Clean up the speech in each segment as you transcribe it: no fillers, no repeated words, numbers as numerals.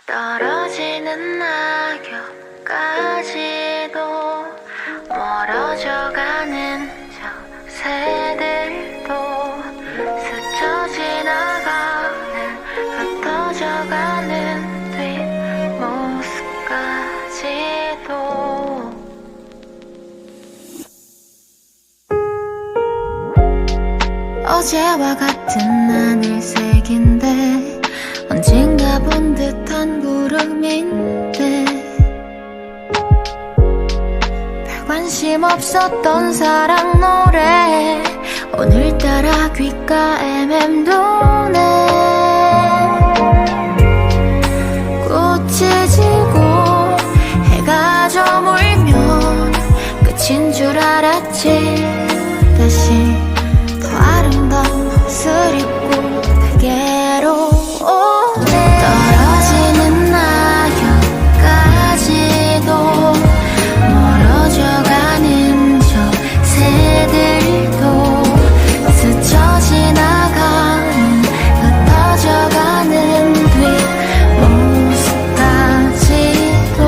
떨어지는 낙엽까지도 멀어져가는 저 새들도 스쳐 지나가는 흩어져가는 뒷모습까지도 어제와 같은 하늘색인데 언젠가 본 듯한 구름인데 별 관심 없었던 사랑 노래 오늘따라 귓가에 맴도네. 꽃이 지고 해가 저물면 끝인 줄 알았지. 다시 더 아름다운 옷을 입고 그게로 오네. 떨어지는 낙엽까지도 멀어져가는 저 새들도 스쳐 지나가는 흩어져가는 뒷모습까지도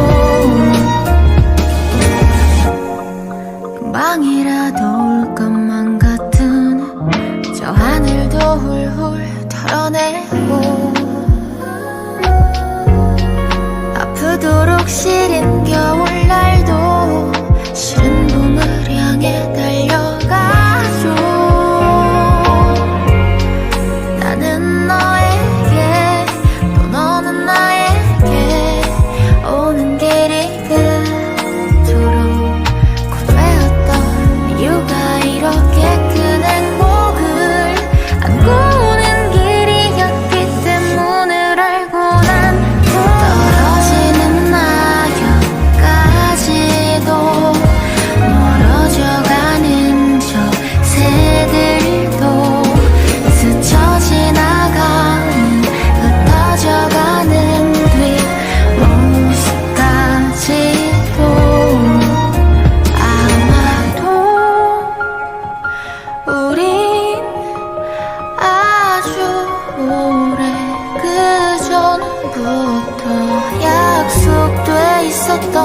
금방이라도 올 것만 같은 저 하늘도 훌훌 털어내고 아프도록 시린 겨울날도 싫은 봄을 향해 달려가죠. 나는 너에게 또 너는 나에게 오는 길이 그토록 고되었던 이유가 이렇게 큰 행복을 안고 오는 길이었기 때문을 알고 난 떨어지는 낙엽까지도 멀어져가는 저 새들도 스쳐 지나가는 흩어져가는 뒷모습까지도 아마도 우린 아주 오래 그전부터 약속돼 있었던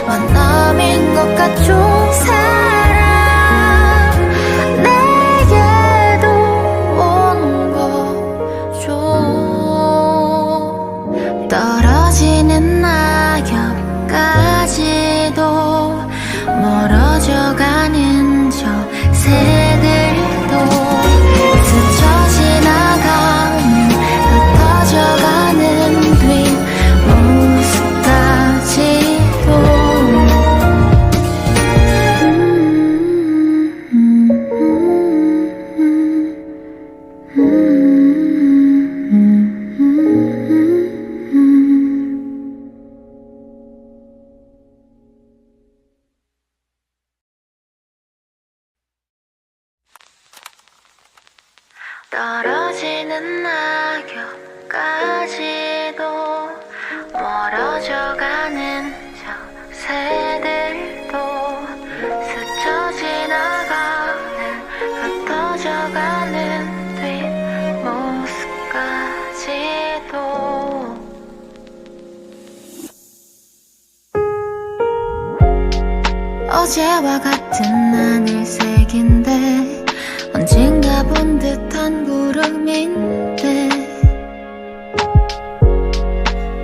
만남인 것 같죠. 사랑 내게도 온 거죠. 떨어지는 낙엽까지도 멀어져가는 저 새들도 스쳐 지나가는 흩어져가는 뒷모습까지도 떨어지는 낙엽까지도 멀어져가는 저 새들도 스쳐 지나가는 흩어져가는 뒷모습까지도 어제와 같은 하늘색인데 언젠가 본 듯한 구름인데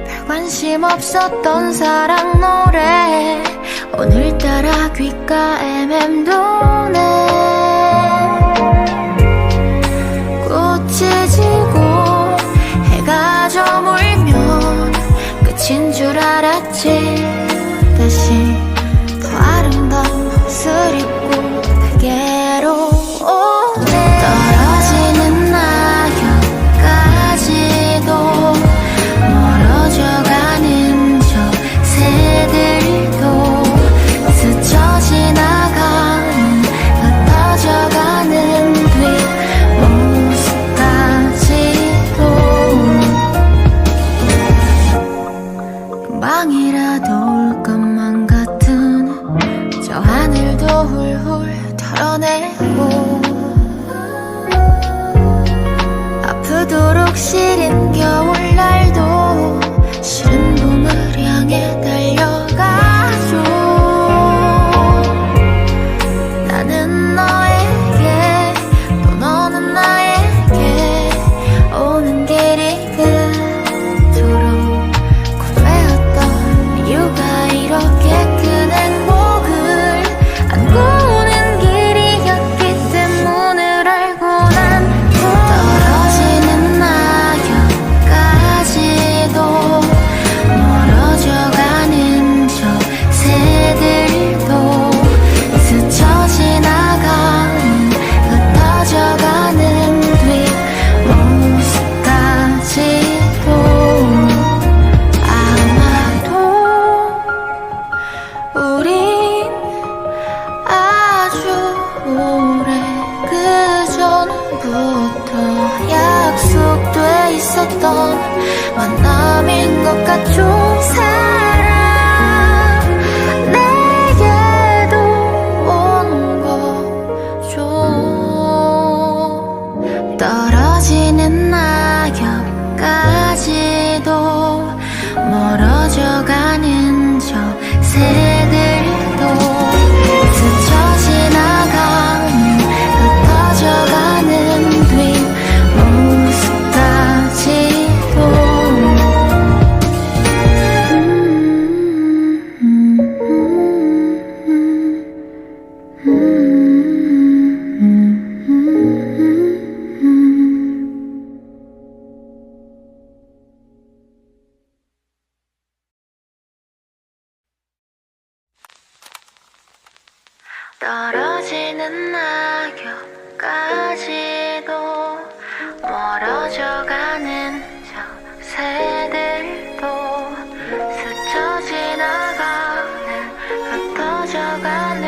별 관심 없었던 사랑 노래 오늘따라 귓가에 맴도네. 꽃이 지고 해가 저물면 끝인 줄 알았지. 다시 더 아름다운 옷을 입고 그게로 떨어지는 낙엽까지도 멀어져가는 저 새들도 스쳐 지나가는 흩어져가는 뒷모습까지도 금방이라도 올 것만 같은 저 하늘도 훌훌 털어내고 아프도록 시린 겨울날도 있었던 만남인 것 같죠. 사랑 내게도 오는 거죠. 떨어지는 낙엽까지도 멀어져가는 저 새들도 스쳐 지나가는 흩어져가는 뒷모습까지도 떨어지는 낙엽까지도 멀어져가는 저 새들도 스쳐 지나가는 흩어져가는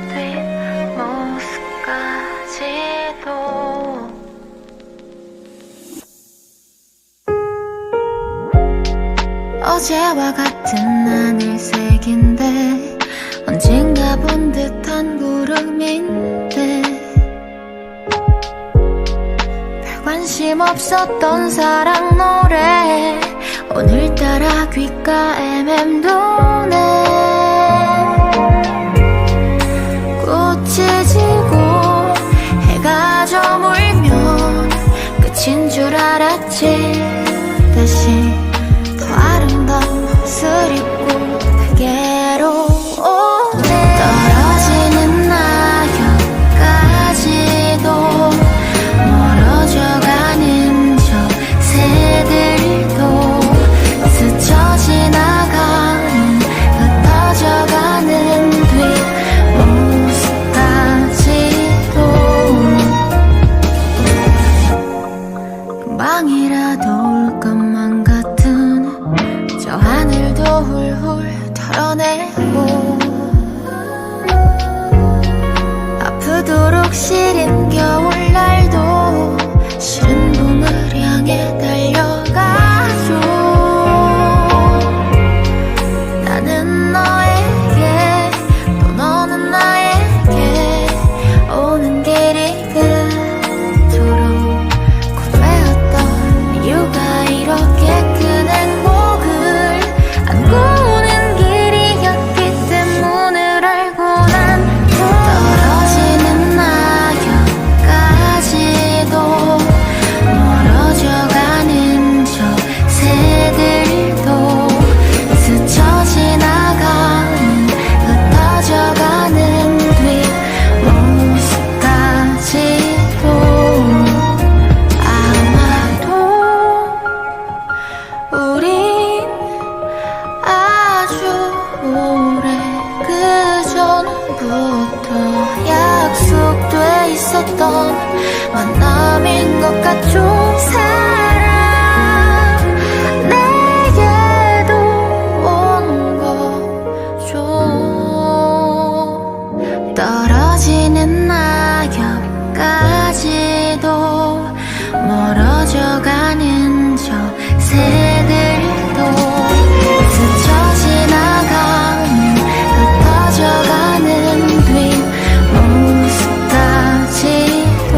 뒷모습까지도 어제와 같은 하늘색인데 언젠가 본 듯한 구름인데 별 관심 없었던 사랑 노래 오늘따라 귓가에 맴도네. 꽃이 지고 해가 저물면 끝인 줄 알았지. 다시 더 아름다운 옷을 입고 내게로 떨어지는 낙엽까지도 멀어져가는 저 새들도 스쳐 지나가는 흩어져가는 뒷모습까지도 금방이라도 올 것만 같은 저 하늘도 훌훌 털어내고 아프도록 시린 겨울날도 싫은 봄을 향해 달려가죠. 나는 너에게 또 너는 나에게 오는 길이 그토록 고뇌였던 이유가 이렇게 큰 행복을 안고 오는 길이었기 때문을 알고 난 떨어지는 낙엽까지도 멀어져가는 저 새들도 스쳐 지나가는 흩어져가는 뒷모습까지도 아마도 우린 아주 오래 그전부터 약속돼 있었던 만남인 것 같죠. 사랑 내게도 오는 거죠. 떨어지는 낙엽까지도 멀어져가는 저 새들도 스쳐 지나가는 흩어져가는 뒷모습까지도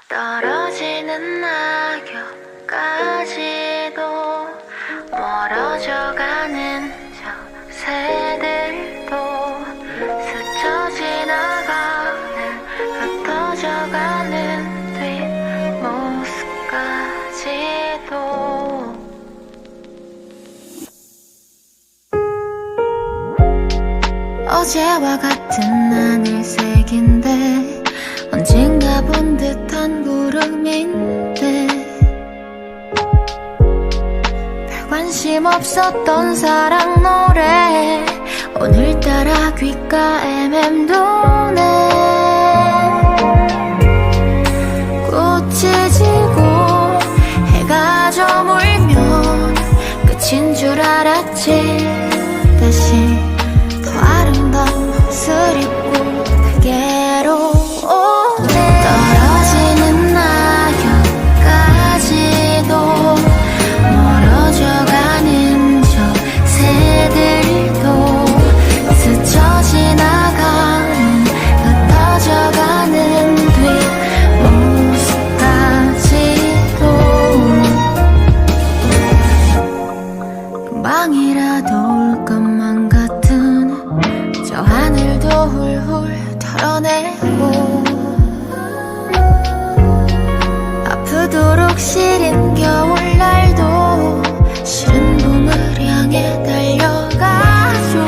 떨어지는 낙엽까지도 멀어져가는 저 새들도 스쳐 지나가는 흩어져가는 뒷모습까지도 어제와 같은 하늘색인데 언젠가 본 듯한 구름인데 별 관심 없었던 사랑 노래 오늘따라 귓가에 맴도네. 꽃이 지고 해가 저물면 끝인 줄 알았지. 다시 더 아름다운 옷을 입고 내게로 오네. 떨어지는 낙엽까지도 멀어져가는 저 새들도 스쳐 지나가는 흩어져가는 뒷모습까지도 금방이라도 올 것만 같은 저 하늘도 훌훌 털어내고 아프도록 시린 겨울날도 싫은 봄을 향해 달려가죠.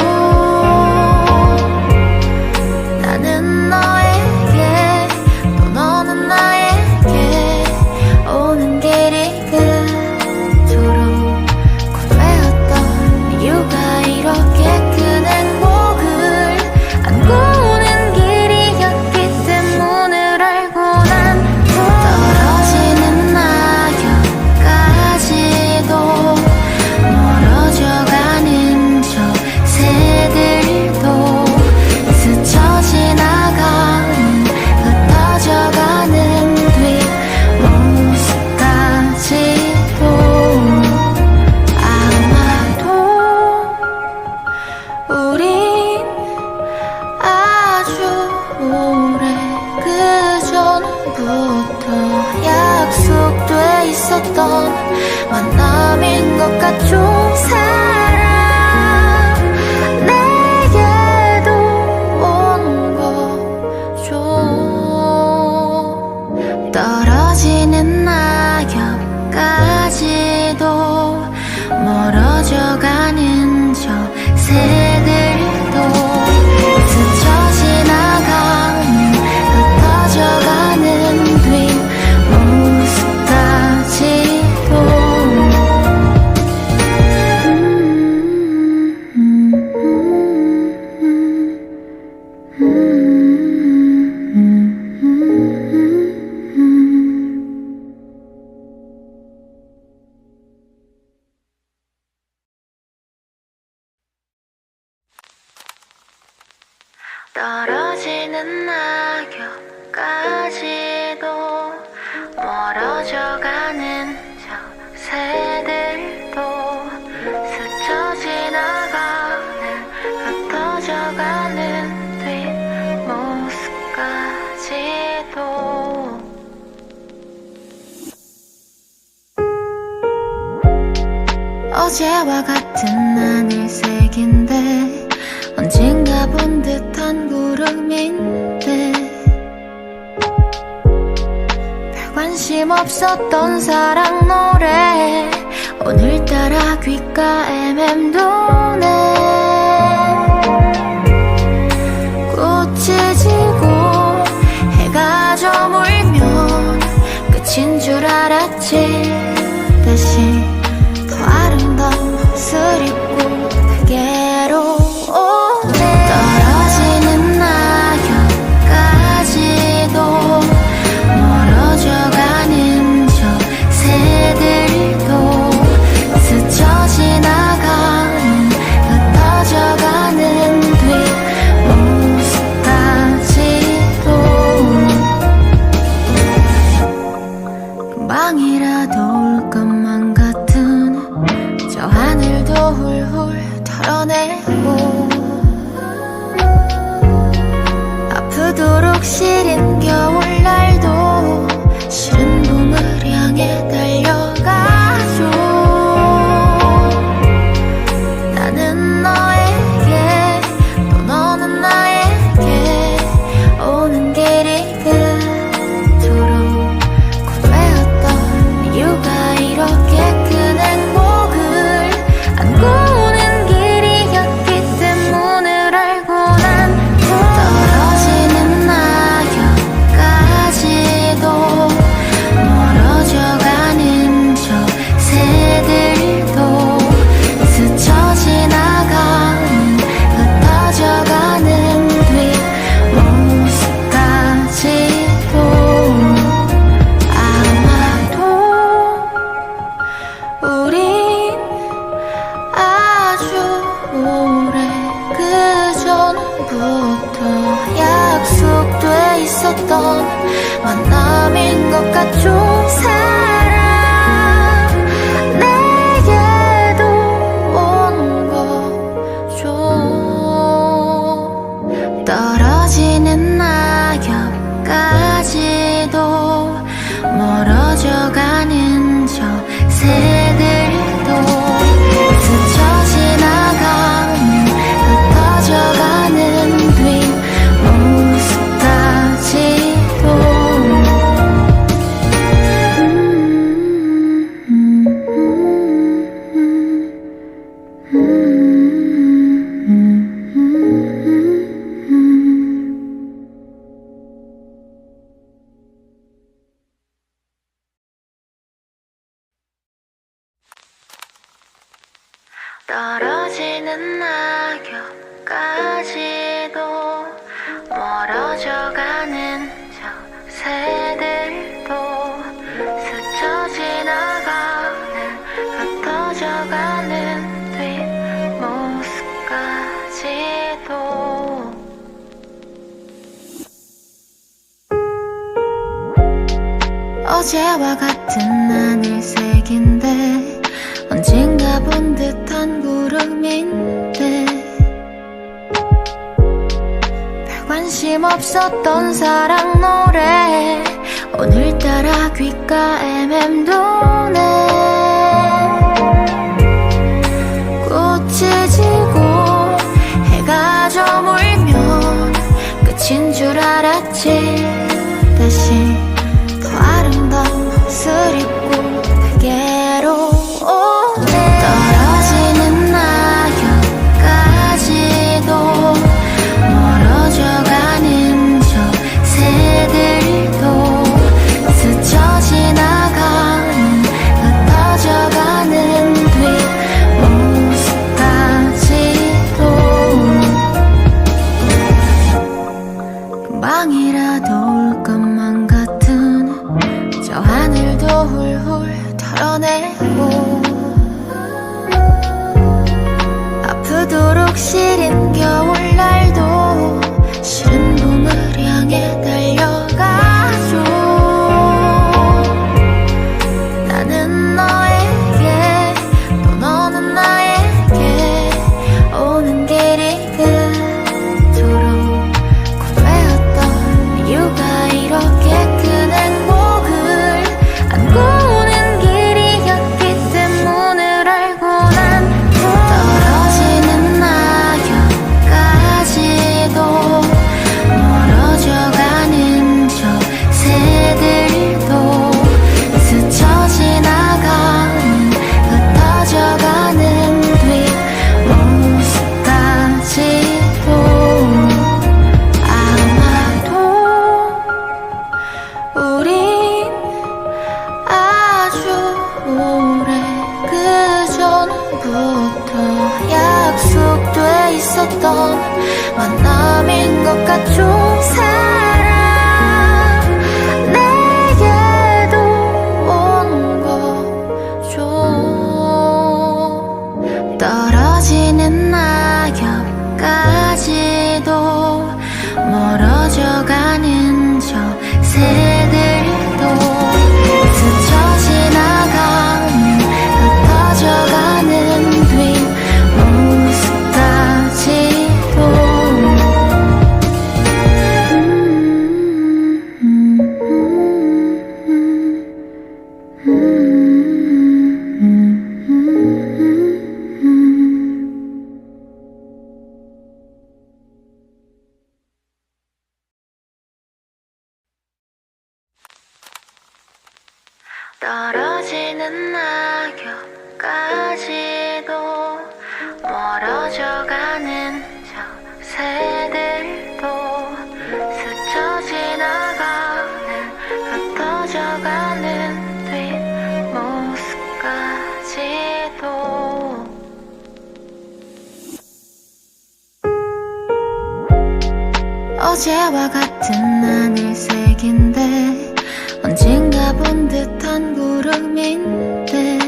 나는 너에게 또 너는 나에게 오는 길이 그토록 고되었던 이유가 이렇게 큰 행복을 안고 오는 길이었기 때문을 알고 난 떨어지는 낙엽까지도 멀어져가는 저 새들도 스쳐 지나가는 흩어져가는 뒷모습까지도 아마도 우린 아주 오래 그전부터 약속돼 있었던 만남인 것 같죠. 사랑 내게도 오는 거죠. 떨어지는 낙엽까지도 멀어져가는 저 새들도 스쳐 지나가는 흩어져가는 뒷모습까지도 떨어지는 낙엽까지도 멀어져가는 저 새들도 스쳐 지나가는 흩어져가는 뒷모습까지도 어제와 같은 하늘색인데 언젠가 본 듯한 구름인데 별 관심 없었던 사랑 노래 오늘따라 귓가에 맴도네. 꽃이 지고 해가 저물면 끝인 줄 알았지. 다시 더 아름다운 옷을 입고 내게로 오네. 떨어지는 낙엽까지도 멀어져가는 저 새들도 스쳐 지나가는 것 같죠 사랑 내게도 오는 거죠 떨어지는 낙엽까지도 멀어져가는 저 새들도 스쳐 지나가는 흩어져가는 뒷모습까지도 떨어지는 낙엽까지도 멀어져가는 저 새들도 스쳐 지나가는 흩어져가는 뒷모습까지도 어제와 같은 하늘색인데 언젠가 본 듯한 구름인데 별 관심 없었던 사랑 노래 오늘따라 귓가에 맴도네 꽃이 지고 해가 저물면 끝인 줄 알았지 다시 더 아름다운 옷을 입고 내게로 떨어지는 낙엽까지도 멀어져가는 저 새들도 스쳐 지나가는 흩어져가는 뒷모습까지도 금방이라도 올 것만 같은 저 하늘도 훌훌 털어내고 아프도록 시린 겨울날도 싫은 봄을 향해 달려가죠 나는 너에게 또 너는 나에게 오는 길이 그토록 고되었던 이유가 이렇게 큰 행복을 안고 오는 길이었기 때문을 알고 난 떨어지는 낙엽까지도 멀어져가는 저 새들도 스쳐 지나가는 흩어져가는 뒷모습까지도 아마도 우린 아주 오래 그전부터 약속돼 있었던 만남인 것 같죠 사랑 내게도 오는 거죠 떨어지는 낙엽까지도 멀어져가는 저 새들도 스쳐 지나가는 흩어져가는 뒷모습까지도 떨어지는 낙엽까지도 멀어져가는 저 새들도 스쳐 지나가는 흩어져가는 뒷모습까지도 어제와 같은 하늘색인데 언젠가 본 듯한 구름인데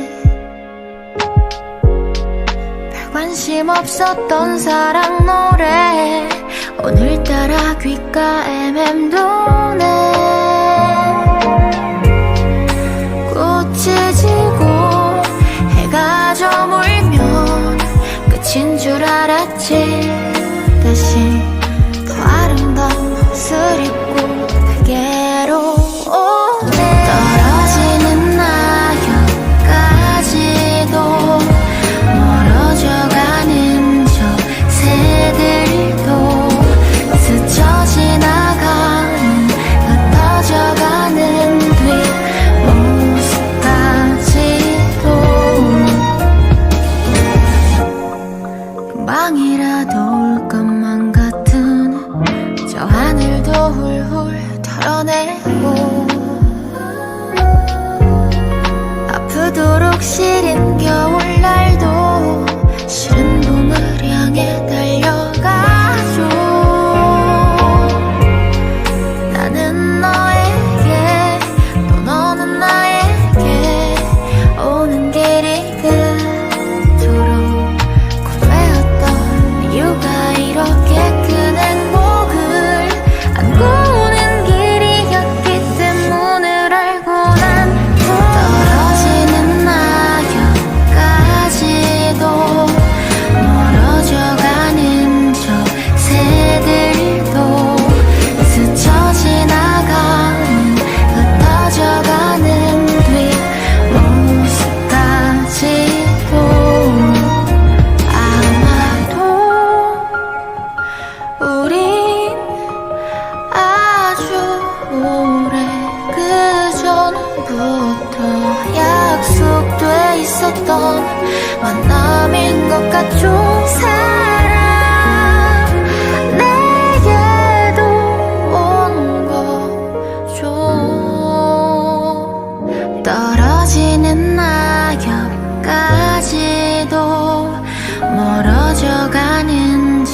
별 관심 없었던 사랑 노래 오늘따라 귓가에 맴도네 다시 더 아름다운 옷을 입고 내게로 오네. 떨어지는 낙엽까지도 멀어져가는 저 새들도 스쳐 지나가는 흩어져가는 뒷모습까지도 금방이라도 올 것만 같은 저 하늘도 훌훌 털어내고 아프도록 시린 겨울날도 싫은 봄을 향해 달려가죠. 나는 너에게 또 너는 나에게 오는 길이 그토록 고되었던 이유가 이렇게 큰 행복을 안고 오는 길이었기 때문을 알고 난 떨어지는 낙엽까지도 멀어져가는 저 새들도 스쳐 지나가는 흩어져가는 뒷모습까지도 아마도 우린 아주 오래 그전부터 약속돼 있었던 만남인 것 같죠. 사랑 내게도 온 거죠. 떨어지는 낙엽까지도 멀어져가는 저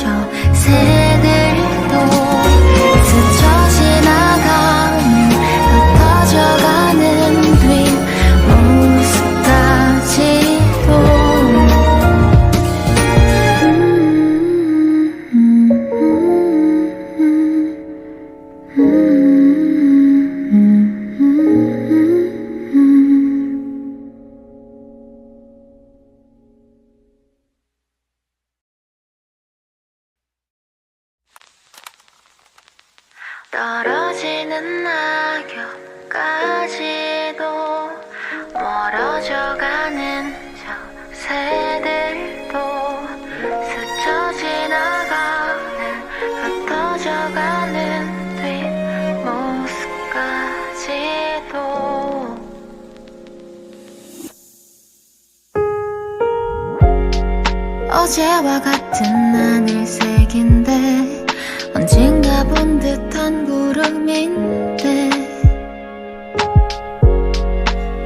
새들도 스쳐 지나가는 흩어져가는 뒷모습까지도 떨어지는 낙엽까지도 멀어져가는 저 새들도 스쳐 지나가는 흩어져가는 뒷모습까지도 어제와 같은 하늘색인데 언젠가 본 듯한 구름인데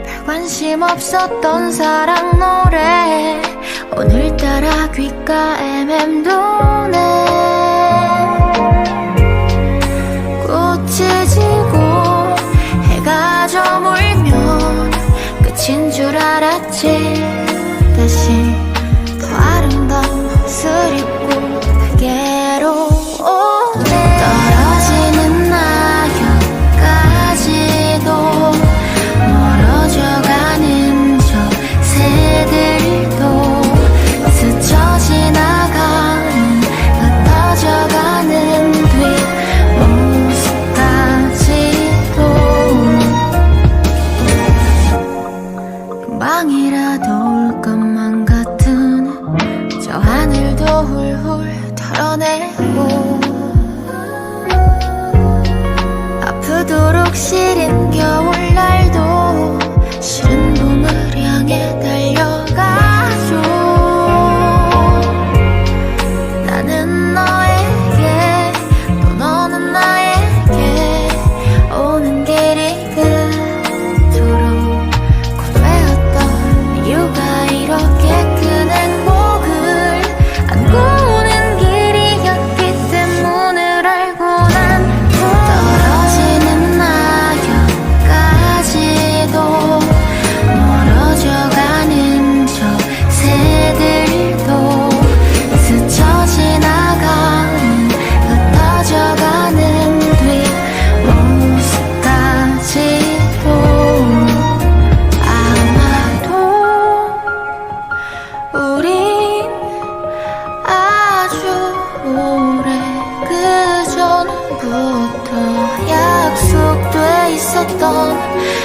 별 관심 없었던 사랑 노래 오늘따라 귓가에 맴도네. 꽃이 지고 해가 저물면 끝인 줄 알았지. 다시 더 아름다운 옷을 입고 내게로 오네. 떨어지는 낙엽까지도 멀어져가는 저 새들도 스쳐 지나가는 흩어져가는 뒷모습까지도 금방이라도 올 것만 같은 저 하늘도 훌훌 털어내고 아프도록 시린 겨울날도 싫은 봄을 향해 달려가죠. 나는 너에게 또 너는 나에게 오는 길이 그토록 고되었던 이유가 이렇게 큰 행복을 안고 오는 길이었기 때문을 알고 난 떨어지는 낙엽 전부터 약속돼 있었던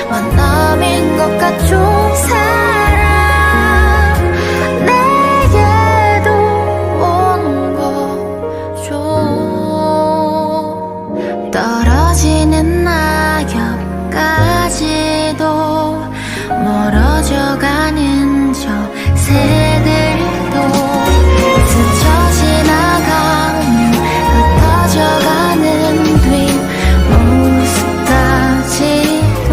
만남인 것 같죠. 사랑 내게도 온 거죠. 떨어지는 낙엽까지도 멀어져가는 저 새들도 스쳐 지나가는 흩어져가는 뒷모습까지도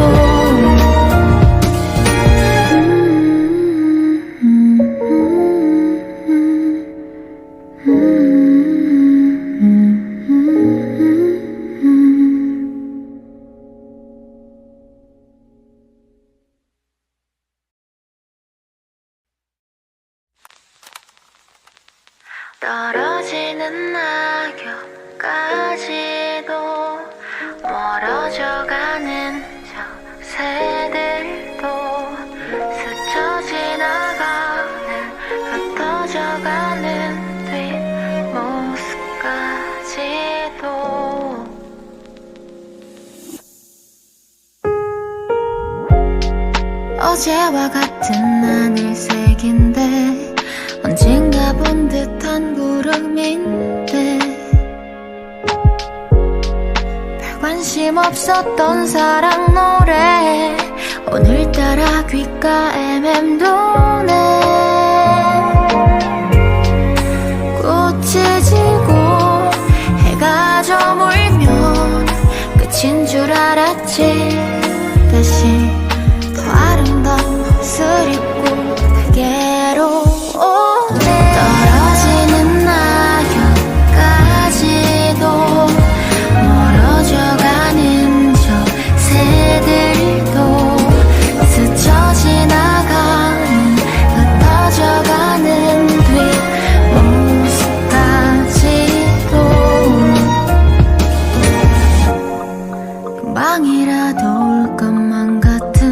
떨어지는 낙엽까지도 멀어져가는 저 새들도 스쳐 지나가는 흩어져가는 뒷모습까지도 어제와 같은 하늘색인데 언젠가 본 듯한 구름인데 별 관심 없었던 사랑 노래 오늘따라 귓가에 맴도네. 꽃이 지고 해가 저물면 끝인 줄 알았지. 다시 더 아름다운 옷을 입고 내게로 떨어지는 낙엽까지도 멀어져가는 저 새들도 스쳐 지나가는 흩어져가는 뒷모습까지도 금방이라도 올 것만 같은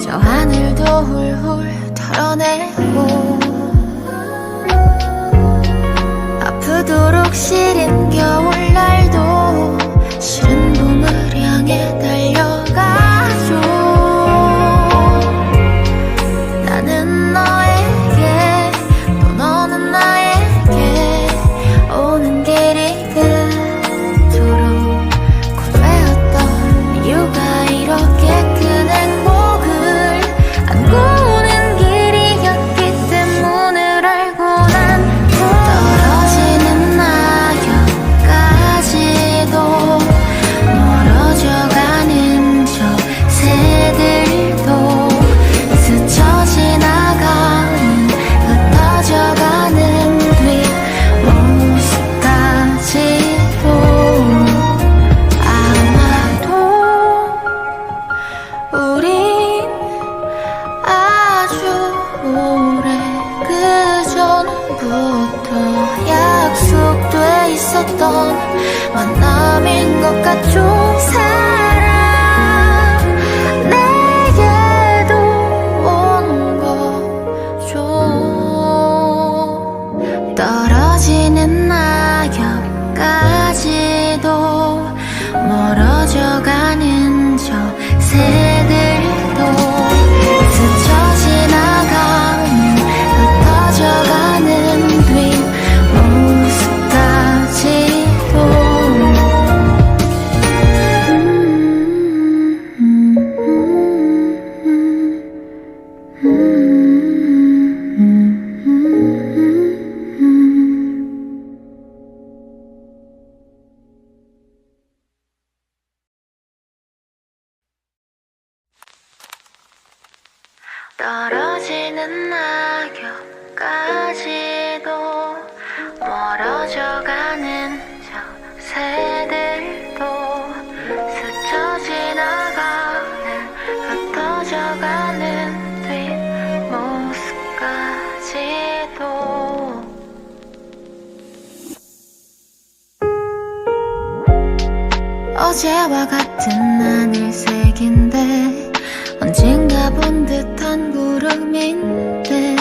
저 하늘도 훌훌 털어내고 아프도록 시린 겨울날도 싫은 봄을 향해 달려가죠. 나는 너에게 또 너는 나에게 오는 길이 그토록 고되었던 이유가 이렇게 큰 행복을 안고 오는 길이었기 때문을 알고 난 떨어지는 낙엽까지도 멀어져가는 저 새들도 스쳐 지나가는 흩어져가는 뒷모습까지도 아마도 우린 아주 오래 그전부터 약속돼 있었던 만남인 것 같죠. 사랑 내게도 온 거죠. 떨어지는 낙엽까지도 멀어져가는 저 새들도 스쳐 지나가는 흩어져가는 뒷모습까지도 떨어지는 낙엽까지도 멀어져가는 저 새들도 스쳐 지나가는 흩어져가는 뒷모습까지도 어제와 같은 하늘색인데 언젠가 본 듯한 구름인데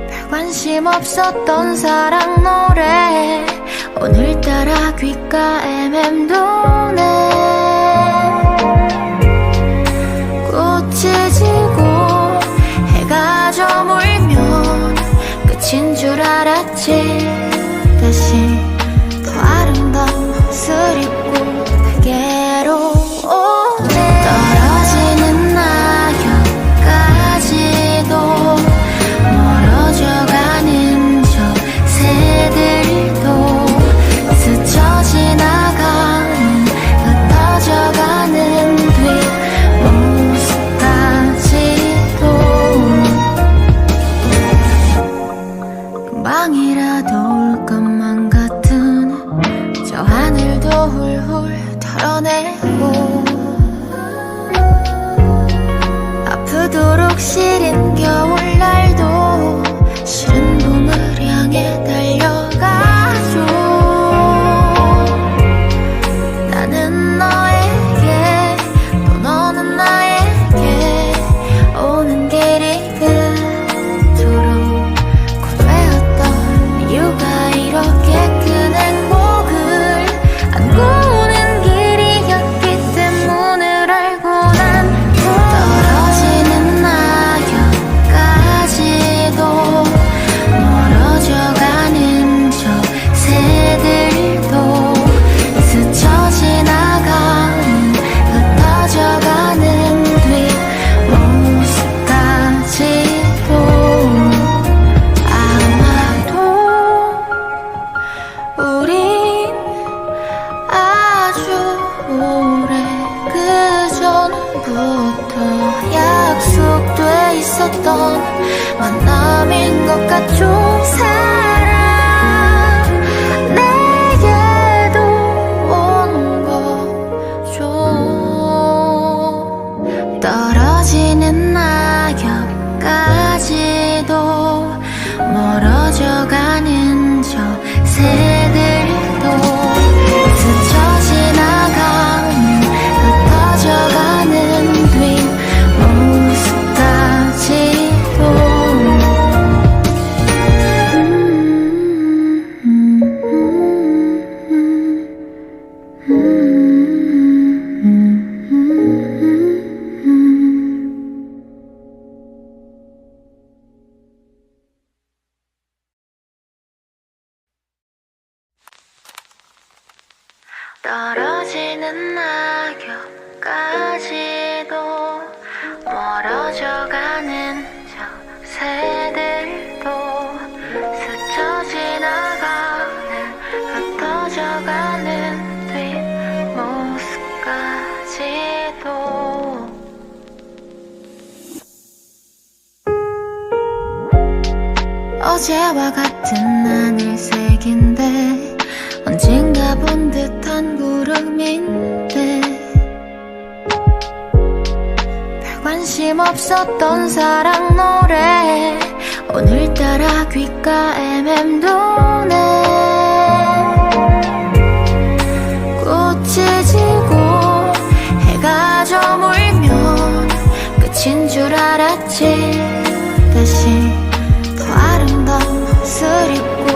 별 관심 없었던 사랑 노래 오늘따라 귓가에 맴도네. 꽃이 지고 해가 저물면 끝인 줄 알았지. 다시 더 아름다운 옷을 입고 내게로 오네. 떨어지는 낙엽까지도 멀어져가는 저 새들도 스쳐 지나가는 흩어져가는 뒷모습까지도 금방이라도 올 것만 같은 저 하늘도 훌훌 털어내고 아프도록 시린 겨울날도 싫은 봄을 향해 달려가죠. 나는 너에게 또 너는 나에게 오는 길이 그토록 고뇌였던 이유가 이렇게 큰 행복을 안고 오는 길이었기 때문을 알고 난 떨어지는 낙엽까지도 멀어져가는 저 새들도 스쳐 지나가는 흩어져가는 뒷모습까지도 아마도 우린 아주 오래 그전부터 약속돼 있었던 만남인 것 같죠. 사랑 내게도 오는 거죠. 떨어지는 낙엽까지도 멀어져가는 저 새들도 스쳐 지나가는 흩어져가는 뒷모습까지도 떨어지는 낙엽까지도 멀어져가는 저 새들도 스쳐 지나가는 흩어져가는 뒷모습까지도 어제와 같은 하늘색인데 언젠가 본 듯한 구름인데 별 관심 없었던 사랑 노래 오늘따라 귓가에 맴도네. 꽃이 지고 해가 저물면 끝인 줄 알았지. 다시 더 아름다운 옷을 입고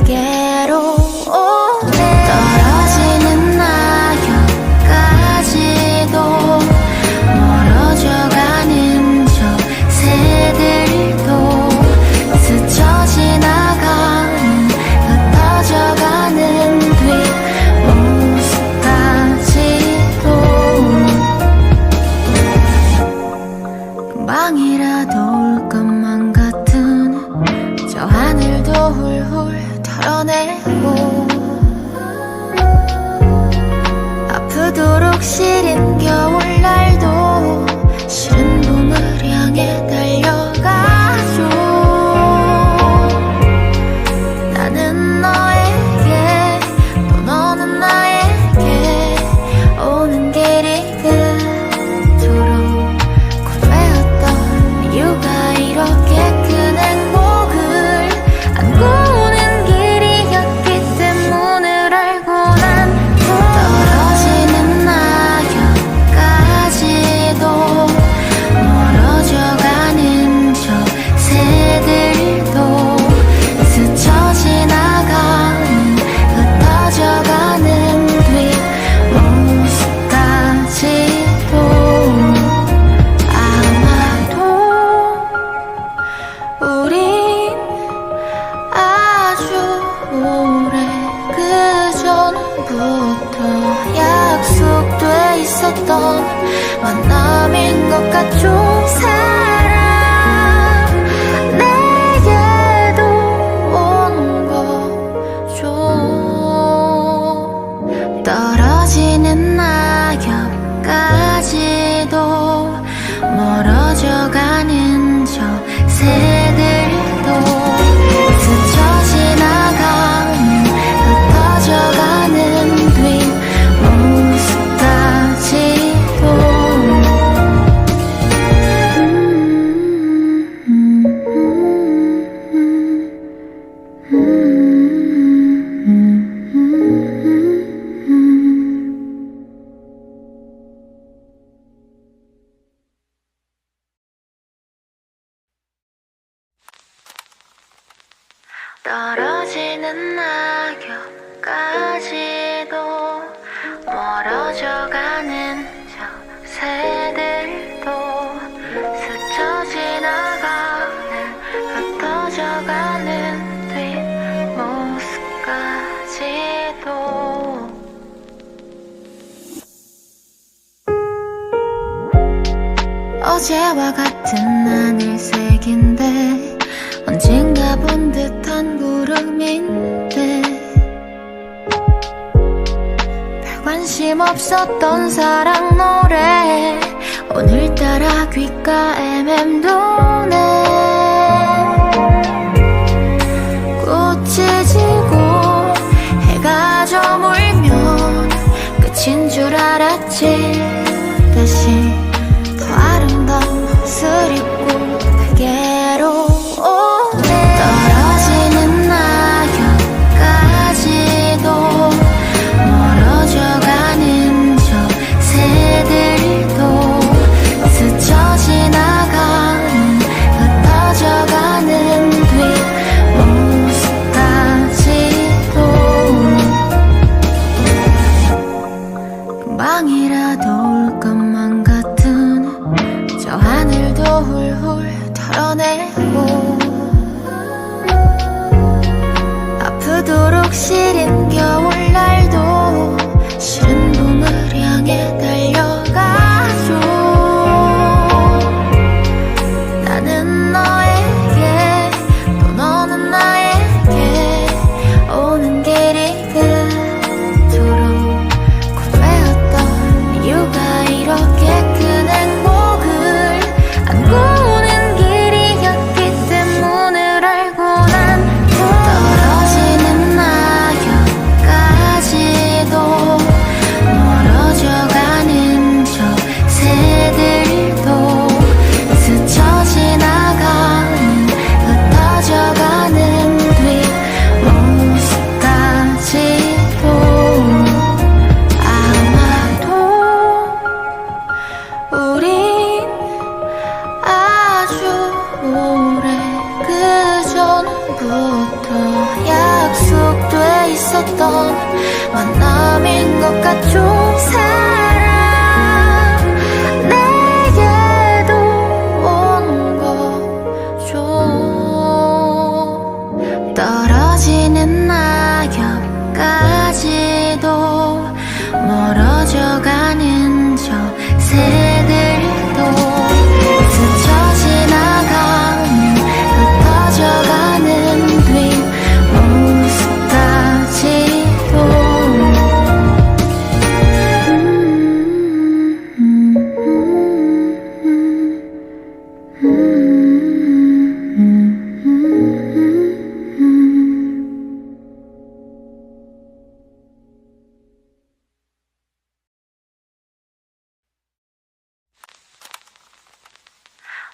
내게로 오네. 떨어지는 낙엽까지도 멀어져가는 저 새들도 스쳐 지나가는 흩어져가는 뒷모습까지도 금방이라도 올 것만 같은 저 하늘도 훌훌 털어내고 아프도록 시린 겨울날도 싫은 봄을 향해 달려가죠. 나는 너에게 또 너는 나에게 오는 길이 그토록 고뇌였던 이유가 이렇게 큰 행복을 안고 오는 길이었기 만남인 것 같죠. 사랑 내게도 온 거죠. 떨어지는 낙엽까지도 멀어져가는 저 새들도 스쳐 지나가는 흩어져가는 뒷모습까지도 떨어지는 낙엽까지도 멀어져가는 저 새들도 스쳐 지나가는 흩어져가는 뒷모습까지도 어제와 같은 하늘색인데 언젠가 본 듯한 구름인데 별 관심 없었던 사랑 노래 오늘따라 귓가에 맴도네. 꽃이 지고 해가 저물면 끝인 줄 알았지. 다시 더 아름다운 옷을 입고 내게로 떨어지는 낙엽까지도 멀어져가는 저 새들도 스쳐 지나가는 흩어져가는 뒷모습까지도 금방이라도 올 것만 같은 저 하늘도 훌훌 털어내고 아프도록 시린 겨울날도 싫은 봄을 향해 달려가죠. 나는 너에게 또 너는 나에게 오는 길이 그토록 고뇌였던 이유가 이렇게 큰 행복을 안고는 길이었기 때문을 알고 난 떨어지는 낙엽까지도 멀어져가는 저 새들도 스쳐 지나가는 흩어져가는 뒷모습까지도 아마도 우린 아주 오래 그전부터 약속돼 있었던 만남인 것 같죠. 사랑 내게도 온 거죠. 떨어지는 낙엽까지도 멀어져가는 저 새들도 스쳐 지나가는 흩어져가는 뒷모습까지도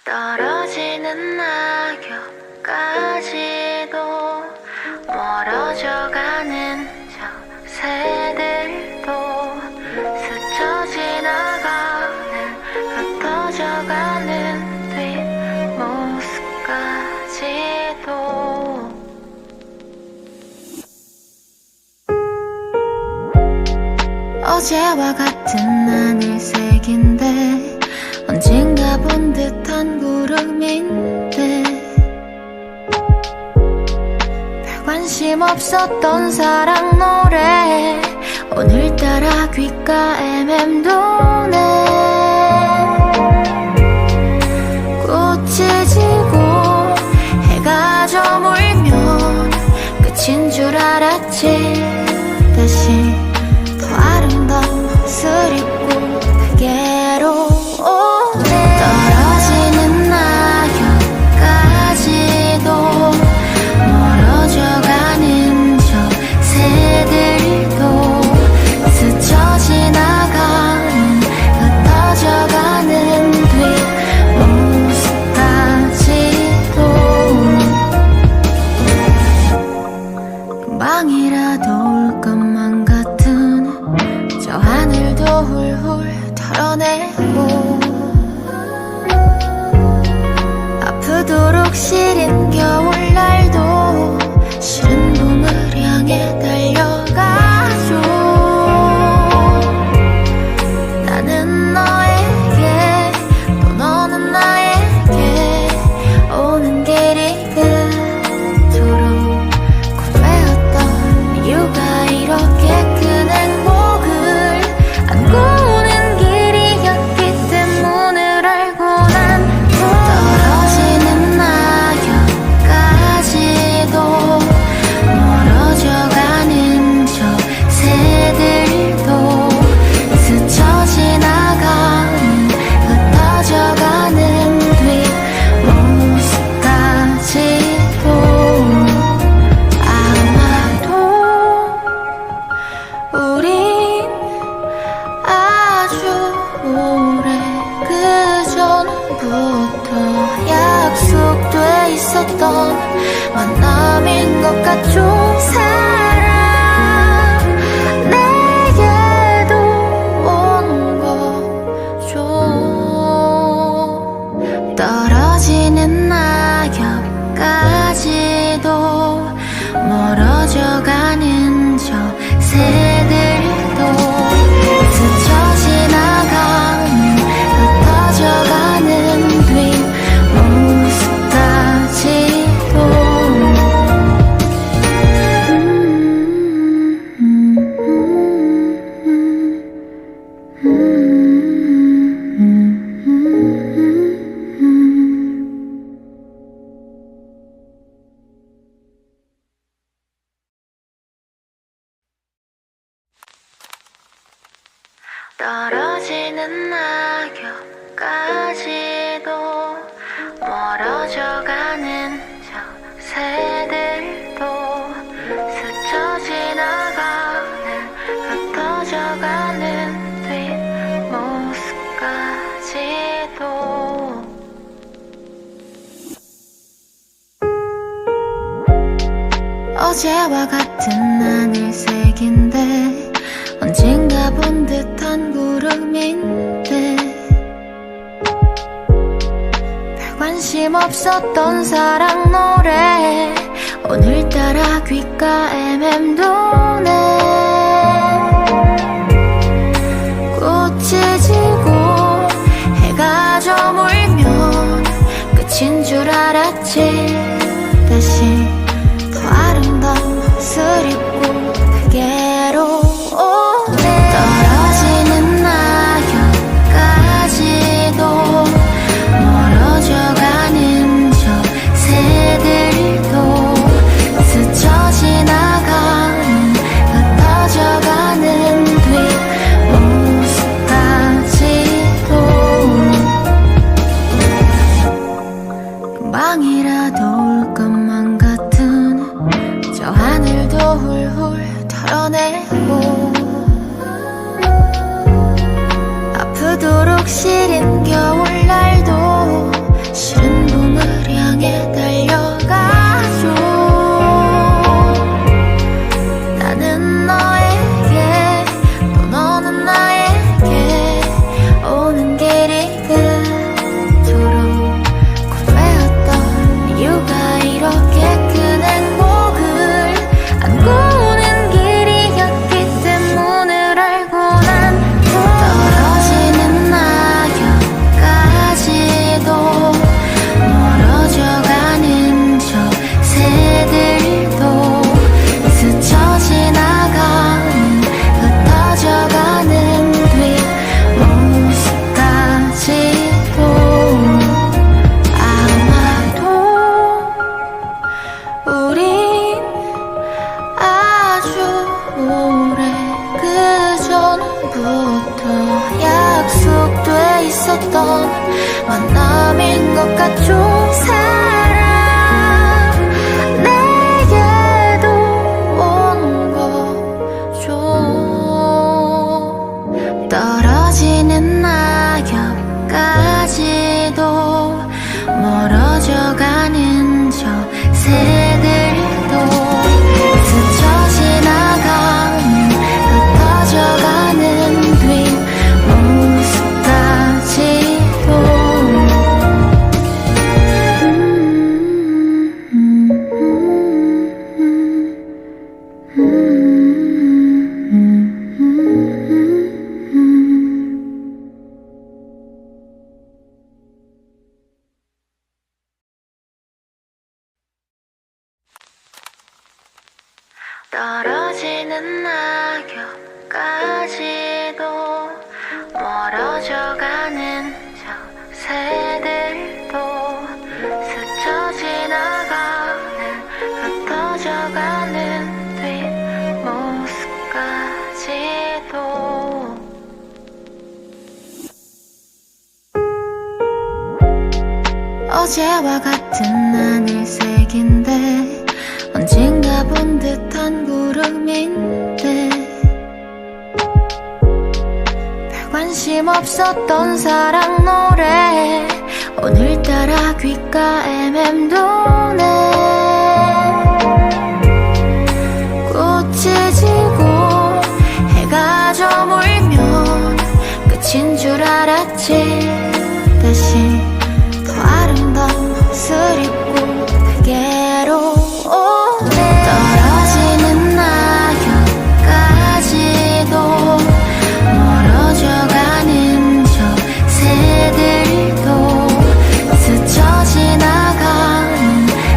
떨어지는 낙엽까지도 멀어져가는 저 새들도 스쳐 지나가는 흩어져가는 뒷모습까지도 어제와 같은 하늘색인데 언젠가 본 듯한 구름인데 별 관심 없었던 사랑 노래 오늘따라 귓가에 맴도네. 알았지. 다시 더 아름다운 옷을 입고 내게로 오네. 떨어지는 낙엽까지도 멀어져가는 저 새들도 스쳐 지나가는 흩어져가는 뒷모습까지도 금방이라도 올 것만 같은 저 하늘도 훌훌 털어내고 아프도록 시린 겨울날도 싫은 봄을 향해 달려가죠. 나는 너에게 또 너는 나에게 오는 길이 그토록 고배였던 이유가 이렇게 큰 행복을 안고 오는 길이었기 때문을 알고 난 떨어지는 낙엽까지도 멀어져가는 저 새들도 스쳐 지나가는 흩어져가는 뒷모습까지도 아마도 우린 아주 오래 그전부터 약속돼 있었던 만남인 것 같죠. 사랑 내게도 오는 거죠. 떨어지는 낙엽까지도 멀어져가는 저 새들도 스쳐 지나가는 흩어져가는 뒷모습까지도 떨어지는 낙엽까지도 멀어져가는 저 새들도 스쳐 지나가는 흩어져가는 뒷모습까지도 어제와 같은 하늘색인데 언젠가 본 듯한 구름인데 별 관심 없었던 사랑 노래 오늘따라 귓가에 맴도네. 꽃이 지고 해가 저물면 끝인 줄 알았지. 다시 더 아름다운 옷을 입고 내게로 오네. 떨어지는 낙엽까지도 멀어져가는 저 새들도 스쳐 지나가는 흩어져가는 뒷모습까지도 금방이라도 올 것만 같은 저 하늘도 훌훌 털어내고 아프도록 시린 겨울날도 싫은 봄을 향해 달려가죠. 나는 너에게 또 너는 나에게 오는 길이 그토록 고배였던 이유가 이렇게 큰 행복을 안고 오는 길이었기 오래 그 전부터 약속돼 있었던 만남인 것 같죠. 사랑 내게도 온 거죠. 떨어지는 낙엽까지도 멀어져가는 저 새들도 스쳐 지나가는 흩어져가는 뒷모습까지도 떨어지는 낙엽까지도 멀어져가는 저 새들도 스쳐 지나가는 흩어져가는 뒷모습까지도 어제와 같은 하늘색인데 언젠가 본 듯한 구름인데 별 관심 없었던 사랑 노래 오늘따라 귓가에 맴도네. 꽃이 지고 해가 저물면 끝인 줄 알았지. 다시 더 아름다운 옷을 입고 그게로 떨어지는 낙엽까지도 멀어져가는 저 새들도 스쳐 지나가는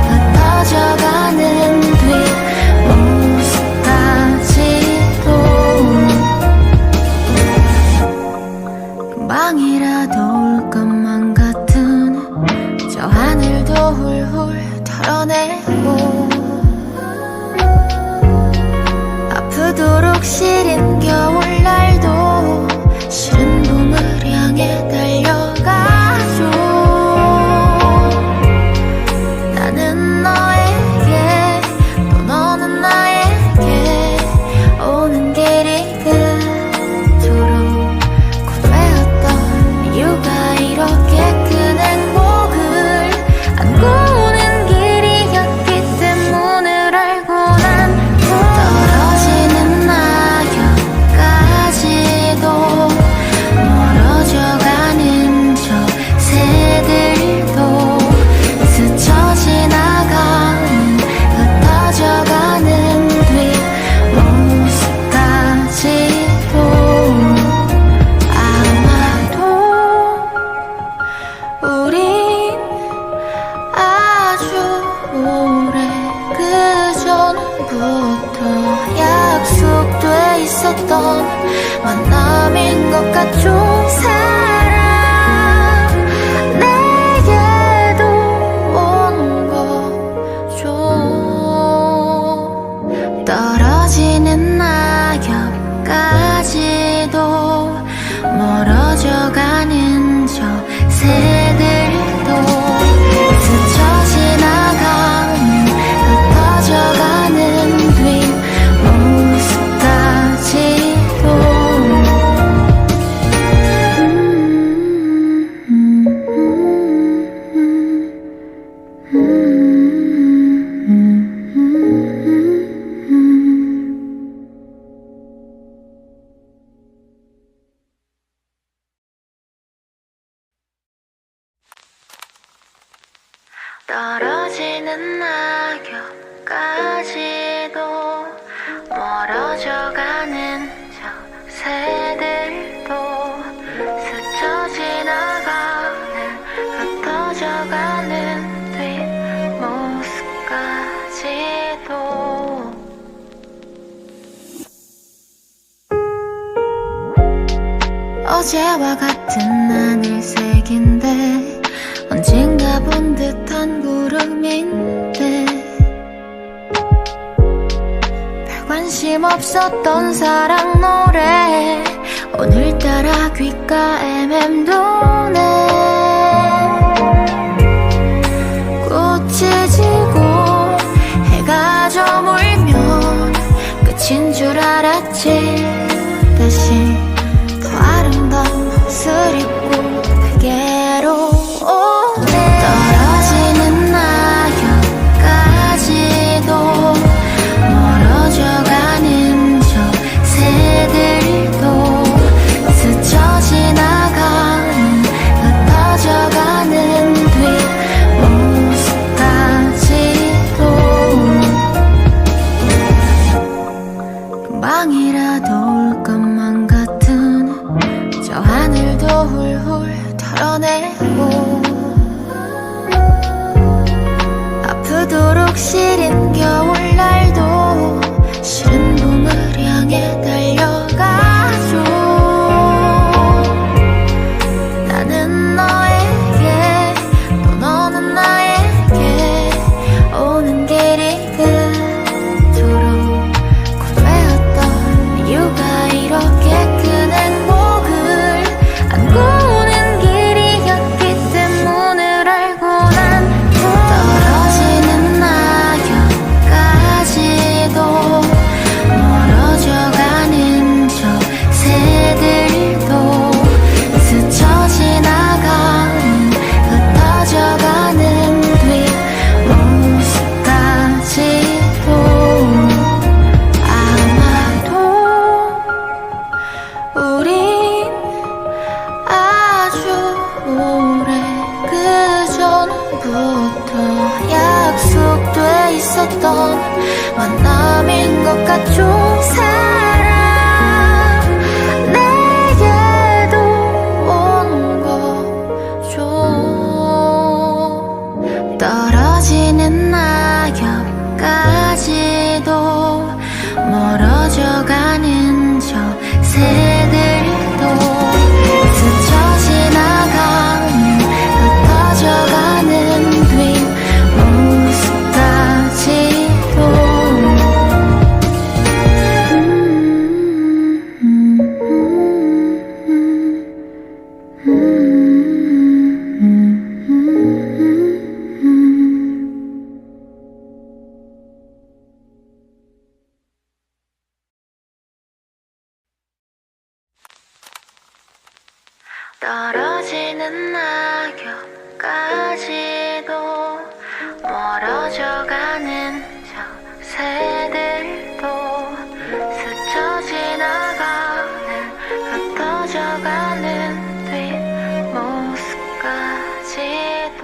흩어져가는 뒷모습까지도 금방이라도 올 것만 같은 저 하늘도 훌훌 털어내고 아프도록 시린 겨울날도 싫은 봄을 향해 달려가죠. 나는 너에게 또 너는 나에게 오는 길이 그토록 고되었던 이유가 이렇게 큰 행복을 안고 오는 길이었기 때문을 알고 난 떨어지는 낙엽까지도 멀어져가는 저 새들도 스쳐 지나가는 흩어져가는 뒷모습까지도 아마도 우린 아주 오래 그 전부터 약속돼 있었던 만남인 것 같죠. 사랑 내게도 온 거죠. 떨어지는 낙엽까지도 멀어져가는 저 새들도 스쳐 지나가는 흩어져가는 뒷모습까지도 떨어지는 낙엽까지도 멀어져가는 저 새들도 스쳐 지나가는 흩어져가는 뒷모습까지도 어제와 같은 하늘색인데 언젠가 본 듯한 구름인데 별 관심 관심 없었던 사랑 노래 오늘따라 귓가에 맴도네. 꽃이 지고 해가 저물면 끝인 줄 알았지. 다시 더 아름다운 옷을 입고 내게로 오네. 떨어지는 낙엽까지도 멀어져가는 저 새들도 스쳐 지나가는 흩어져가는 뒷모습까지도 금방이라도 올 것만 같은 저 하늘도 훌훌 털어내고 아프도록 시린 겨울날도 싫은 봄을 향해 달려가죠. 나는 너에게 또 너는 나에게 오는 길이 그토록 고되었던 이유가 이렇게 큰 행복을 안고 오는 길이었기 때문을 알고 난 떨어지는 낙엽까지도 멀어져가는 저 새들도 스쳐 지나가는 흩어져가는 뒷모습까지도 아마도 우린 아주 오래 그전부터 약속돼 있었던 만남인 것 같죠. 사랑 내게도 오는 거죠. 떨어지는 낙엽까지도 멀어져가는 저 새들도 스쳐 지나가는 흩어져가는 뒷모습까지도 떨어지는 낙엽까지도 멀어져가는 저 새들도 스쳐 지나가는 흩어져가는 뒷모습까지도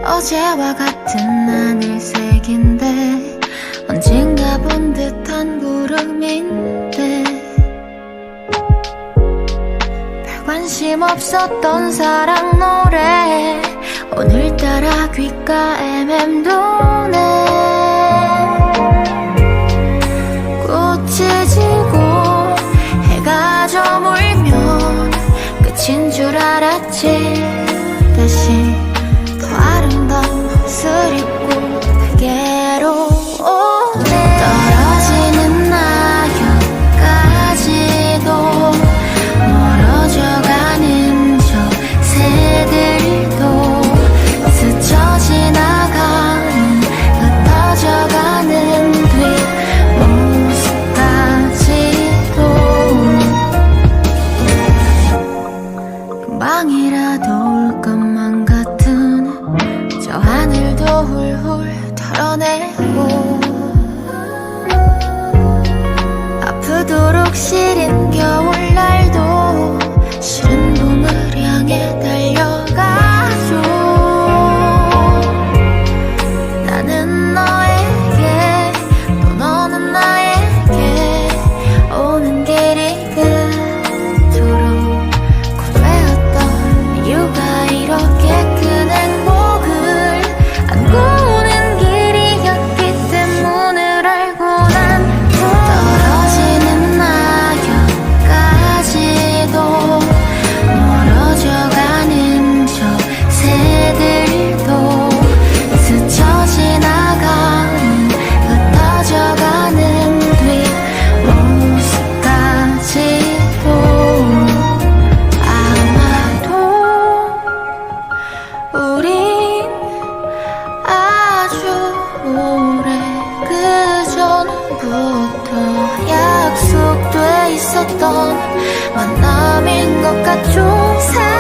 어제와 같은 하늘색인데 언젠가 본 듯한 구름인데 별 관심 없었던 사랑 노래 오늘따라 귓가에 맴도네. 꽃이 지고 해가 저물면 끝인 줄 알았지. 다시 더 아름다운 옷을 입고 내게로 오네. 떨어지는 낙엽까지도 멀어져가는 저 새들도 스쳐 지나가는 흩어져가는 뒷모습까지도 금방이라도 올 것만 같은 저 하늘도 훌훌 털어내고 아프도록 시린 겨울날도 싫은 봄을 향해 달려가죠. 나는 너에게 또 너는 나에게 오는 길이 그토록 고되었던 이유가 이렇게 큰 행복을 안고 오는 길이었기 때문을 알고 난 떨어지는 낙엽 있었던 만남인 것 같죠.